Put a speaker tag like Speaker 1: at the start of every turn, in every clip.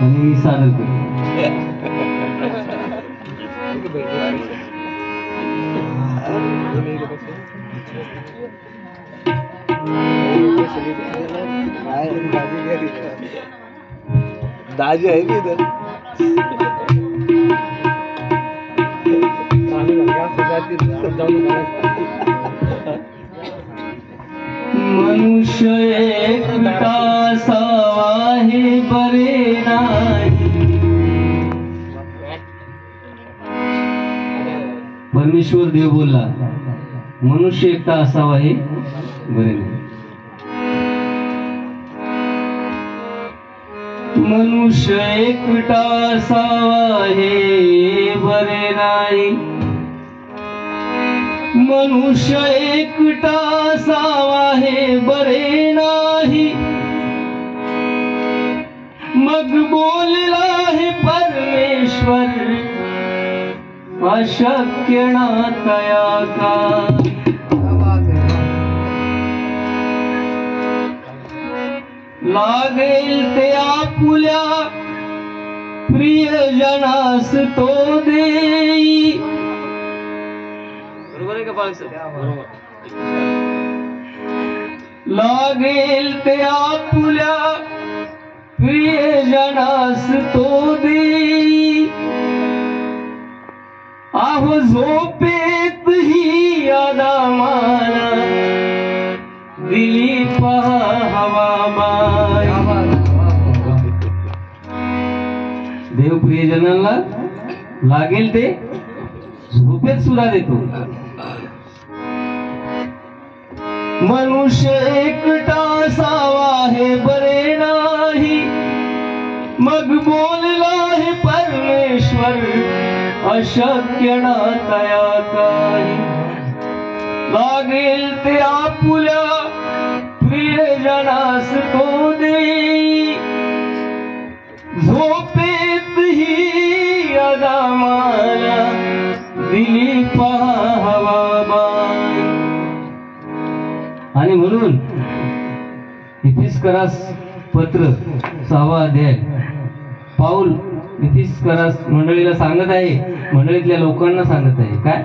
Speaker 1: आणि मी सादर करतो.
Speaker 2: दाजी आहे की इधर
Speaker 1: मनुष्य एकटा असावा हे बरे नाही. परमेश्वर देव बोलला मनुष्य एकटा असावा हे बरे नाही. मनुष्य एकटा असावा हे बरे नाही. मनुष्य एकटा असावा हे बरे नाही. मग बोलला हे परमेश्वर अशक्य ना तया का. लागेल ते आपुल्या प्रियजनास तो देई. बरोबर आहे का बाळक बरोबर. लागेल ते आपुल्या प्रियजनास तो देई. आहो झोपेत ही आदामाला दिली पहावा बाई. देव प्रियजनाला लागेल ते झोपेत सुद्धा देतो. मनुष्य एकटा असावा हे बरे नाही. मग बोलला हे परमेश्वर अशक्य ना तया काही. लागेल ते आपुल्या प्रियजनास तो देई. झोपेत ही आदामाला दिली पहावा बाई. आणि म्हणून इफिसकरास पत्र 6वा अध्याय पाऊल इफिसकरास मंडळीला सांगत आहे, मंडळीतल्या लोकांना सांगत आहे काय.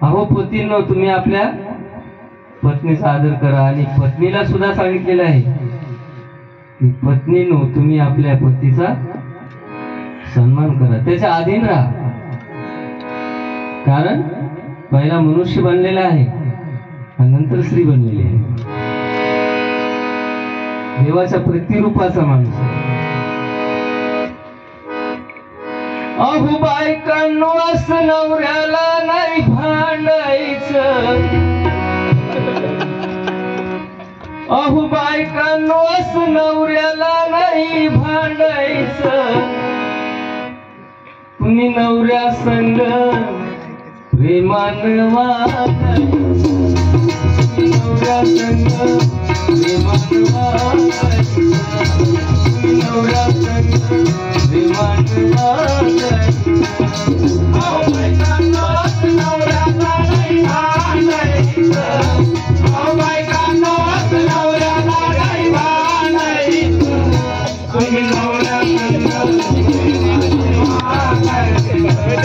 Speaker 1: अहो पतींनो तुम्ही आपल्या पत्नीचा आदर करा. आणि पत्नीला सुद्धा सांगितलेलं आहे की पत्नीनो तुम्ही आपल्या पतीचा सन्मान करा, त्याच्या अधीन राहा. कारण पहिला मनुष्य बनलेला आहे आणि नंतर स्त्री बनलेली आहे. देवाच्या प्रतिरूपाचा माणूस. अहो बायकांनो असं नवऱ्याला नाही भांडायचं. अहो बायकांनो असं नवऱ्याला नाही भांडायचं. तुम्ही नवऱ्या संग प्रेमानं वागायचं. नवऱ्या संग प्रेमानं वागायचं. नवऱ्या संग प्रेमानं वागायचं. अहो बायकांनो असं नवऱ्याला नाही भांडायचं. अहो बायकांनो असं नवऱ्याला नाही भांडायचं. तुम्ही नवऱ्या संग प्रेमानं वागायचं.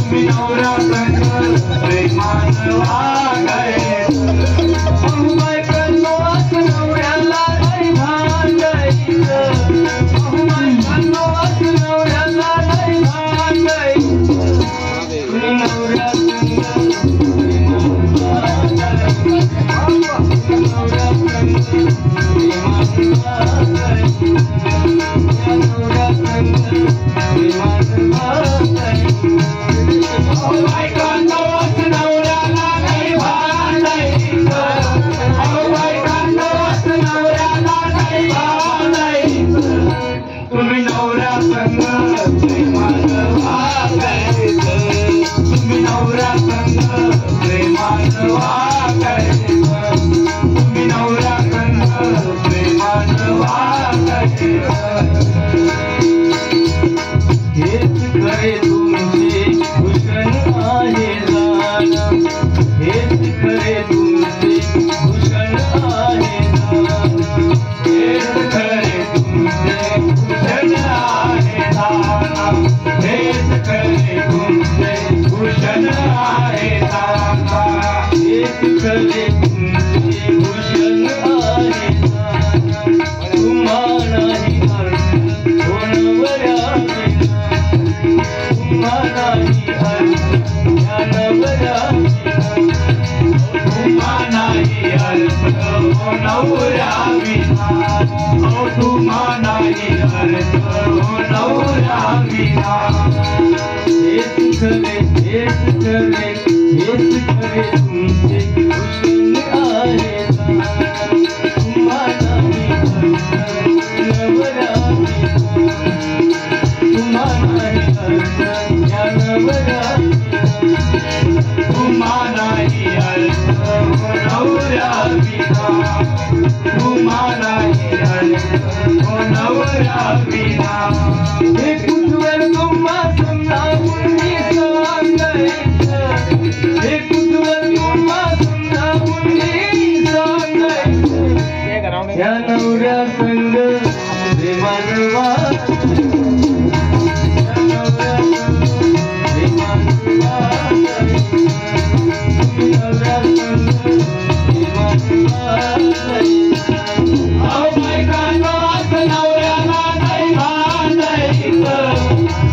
Speaker 1: तुम्ही नवऱ्या संग प्रेमानं वागायचं. तुम्ही नवऱ्या संग प्रेमानं वागायचं. अहो बायकांनो असं नवऱ्याला नाही भांडायचं. अहो बायकांनो असं नवऱ्याला नाही भांडायचं. तुम्ही नवऱ्या संग प्रेमानं वागायचं. नवऱ्या संग प्रेमानं वागायचं. नवऱ्या संग प्रेमानं वागायचं. अहो बायकांनो असं नवऱ्याला नाही भांडायचं. अहो बायकांनो असं नवऱ्याला नाही भांडायचं. तुम्ही नवऱ्या संग प्रेमानं वागायचं. तुम्ही नवऱ्या खरे तुमचे भूषण आहे तुम्हालाही अर्थ हो नवऱ्या विना तुम्हालाही अर्थ या नवऱ्या
Speaker 2: तुम्हालाही अर्थ हो नवऱ्या विना तुम्हालाही अर्थ हो नवऱ्या विना
Speaker 1: हेच खरे तुमचे भूषण आहे तुम्हालाही अर्थ नवऱ्या तुम्हालाही अर्थ या नवऱ्या
Speaker 2: तुम्हालाही अर्थ हो नवऱ्या विना तुम्हालाही अर्थ हो नवऱ्या विना
Speaker 1: हे कुठवर तुम्हा समजावून मी सांगायचं हे कुठवर तुम्हा समजावून मी सांगायचं या नवऱ्या संग प्रेमानं वागायचं या नवऱ्या संग प्रेमानं वागायचं नवऱ्या संग प्रेमानं वागायचं
Speaker 2: अहो बायकांनो असं नवऱ्याला नाही भांडायचं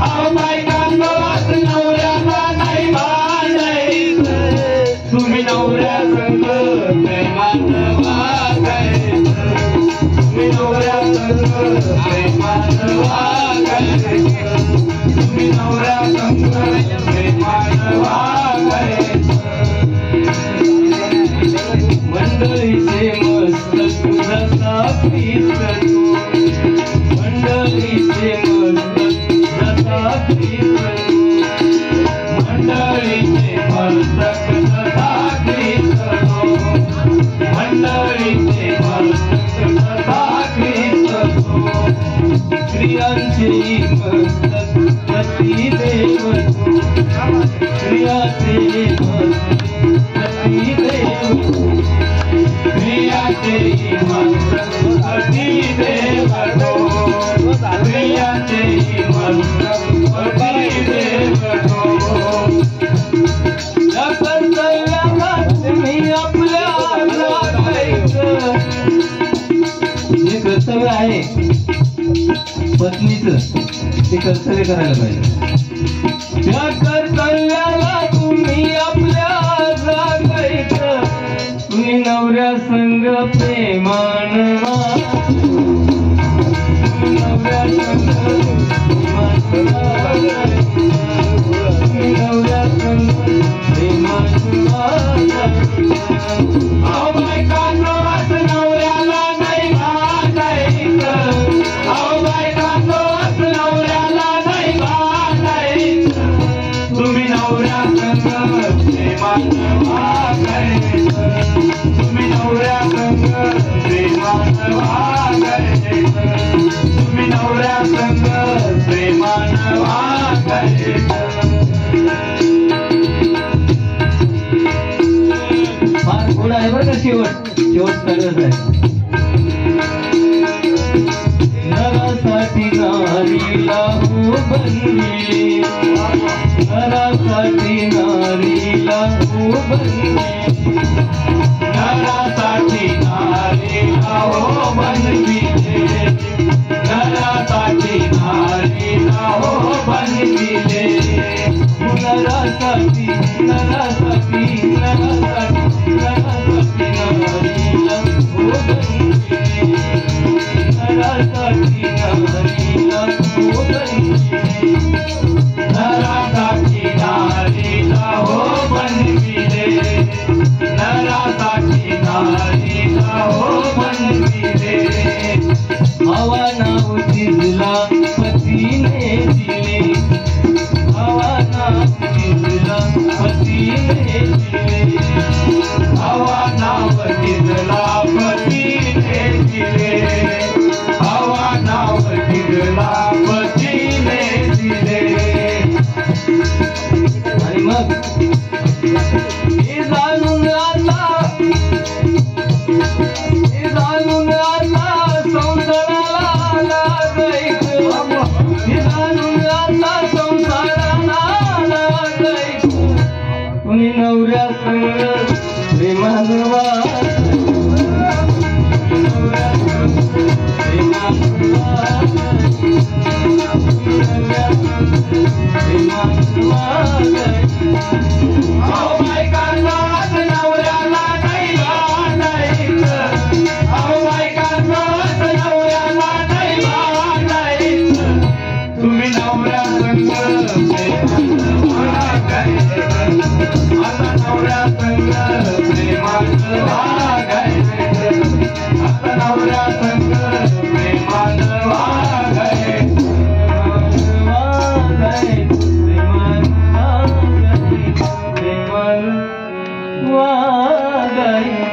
Speaker 2: अहो बायकांनो असं नवऱ्याला नाही भांडायचं तुम्ही नवऱ्या संग प्रेमानं वागायचं तुम्ही नवऱ्या संग प्रेमानं वागायचं तुम्ही नवऱ्या संग प्रेमानं वागायचं
Speaker 1: मंडळीचे मस्तक जसा पिसतो मंडळीचे मस्तक जसा पिसतो
Speaker 2: मंडळीचे मस्तक सदा ख्रिस्तो मंडळीचे मस्तक सदा ख्रिस्तो
Speaker 1: स्त्रियांचेही मस्तक सती देवतो स्त्रियांचेही मस्तक सती देवतो
Speaker 2: प्रियाचेही मस्तक अति देवतो प्रियाचेही मस्तक अति देवतो
Speaker 1: या कर्तव्याला तुम्ही आपल्या लागायचं जे कर्तव्य आहे पत्नीचं ते कर्तव्य करायला पाहिजे त्या कर्तव्याला तुम्ही आपल्या लागायचं तुम्ही नवऱ्या संग प्रेमानं नवऱ्या संग प्रेमानं नवऱ्या संग
Speaker 2: अहो बायकांनो असं नवऱ्याला नाही भांडायचं अहो बायकांनो असं नवऱ्याला नाही भांडायचं तुम्ही नवऱ्या संग प्रेमानं वागायचं तुम्ही नवऱ्या संग प्रेमानं वागायचं तुम्ही नवऱ्या संग प्रेमानं वागायचं
Speaker 1: फार गोड आहे बरं का शेवट सगळंच आहे नरासाठी नारीला हो बनविले नरासाठी नारीला हो बनविले
Speaker 2: नरासाठी नारीला हो बनविले नरासाठी नारीला हो बनविले
Speaker 1: नरासाठी नरासाठी नरासाठी नरासाठी नारीला हो बनविले नरासाठी नारीला हो बनविले
Speaker 2: नरासाठी नारीला हो बनविले नरासाठी नारीला हो बनविले
Speaker 1: हवा नाव तिजला पतीने दिले हवा नाव तिजला पतीने दिले
Speaker 2: हवा नाव तिजला पतीने दिले हवा नाव तिजला पतीने दिले
Speaker 1: आणि मग हे जाणून आता संसाराला लागायचं हे जाणून आता संसाराला लागायचं तुम्ही नवऱ्या संग प्रेमानं
Speaker 2: तुम्ही नवऱ्या संग आता नवऱ्या संग प्रेमानं वागायचं आता नवऱ्या संग प्रेमानं वागायचं
Speaker 1: वागाय